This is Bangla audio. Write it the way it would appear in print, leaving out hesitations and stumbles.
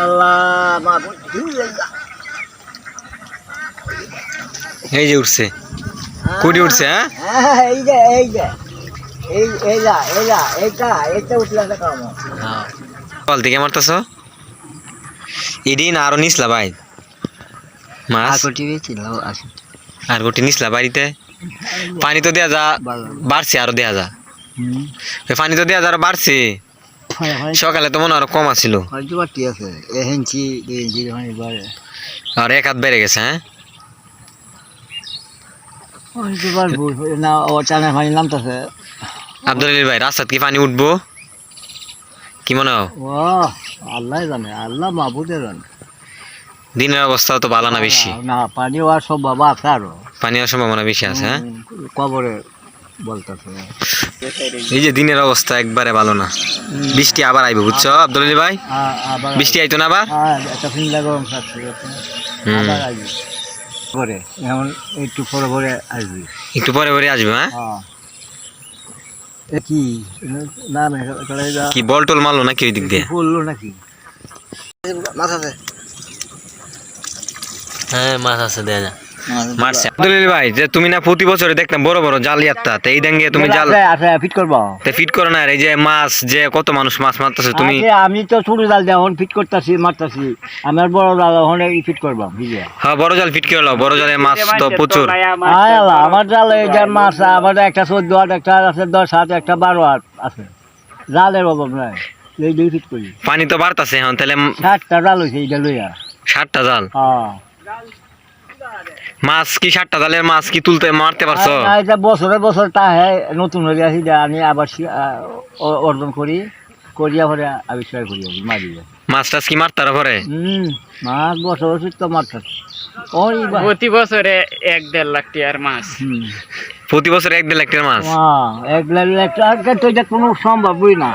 আল্লাহ মা এই যে উঠছে কুড়ি উঠছে। হ্যাঁ এই যে এইটা উঠলে কাম কল থেকে মারতেছ এদিন আরো নিসলা ভাই মাছ আর গোটি নিসলা বাড়িতে পানি তো দেয়া যা বাড়ছে আরো দেয়া যা পানি তো দেয়া যা আরো বাড়ছে সকালে তো মনে আরো কম আছিল আর এক হাত বেড়ে গেছে। হ্যাঁ আব্দুল আলী ভাই রাস্তা কি পানি উঠবো কি মনে হয়? আল্লাহ জানে, আল্লাহ মাহবুদে জানে। দিনের অবস্থা তো ভালো না বেশি, না পানি হওয়ার সব বাবা আছে আরো পানি হওয়ার সম্ভাবনা বেশি আছে। হ্যাঁ কবরে বলতেছে এই যে দিনের অবস্থা একবারে ভালো না, বৃষ্টি আবার আইবে বুঝছো আব্দুল আলী ভাই, বৃষ্টি আইতো না আবার পরে এখন একটু পরে পরে আসবে, একটু পরে পরে আসবে। হ্যাঁ কি না কি বল টল মারলো নাকি ওই দিক দিয়ে বললো নাকি মাথাতে? হ্যাঁ মাছ আছে দেয়া যা মারছে। আব্দুল আলী ভাই যে তুমি না প্রতি বছরে দেখতাম বড় বড় জাল ইয়াত্তা, তো এই দেঙ্গে তুমি জাল ফিট করবো, তে ফিট করো না? এই যে মাছ যে কত মানুষ মাছ মারতেছে তুমি? আমি তো ছোট জাল দিয়ে এখন ফিট করতেছি মারতেছি, আমার বড় জাল এখন ফিট করবো। হ্যাঁ বড় জাল ফিট করে নাও, বড় জালে মাছ তো প্রচুর। আমার জাল এই যে মাছ আমার একটা 14 হাত, একটা আছে 10 হাত, একটা 12 হাত আছে, জালের অভাব নাই, এই দুই ফিট করি। পানি তো বাড়তাছে এখন, তাহলে 60টা জাল হয়েছে এইটা লইয়া। 60টা জাল? মাছ কি 60টা জালের মাছ কি তুলতে মারতে পারছো? এটা বছরে বছর তা হ্যাঁ নতুন হয়ে আসি, আমি আবার অর্জন করি, করিয়া পরে আবিষ্কার করি মারি মাছ টাছ কি মারতার পরে? মাছ বছর বছর তো মারতেছে প্রতি বছরে 1-1.5 লাখ টাকার মাছ, প্রতি বছর 1-1.5 লাখ টাকার মাছ? 1-1.5 লাখ টাকা তো এটা কোনো সম্ভবই না।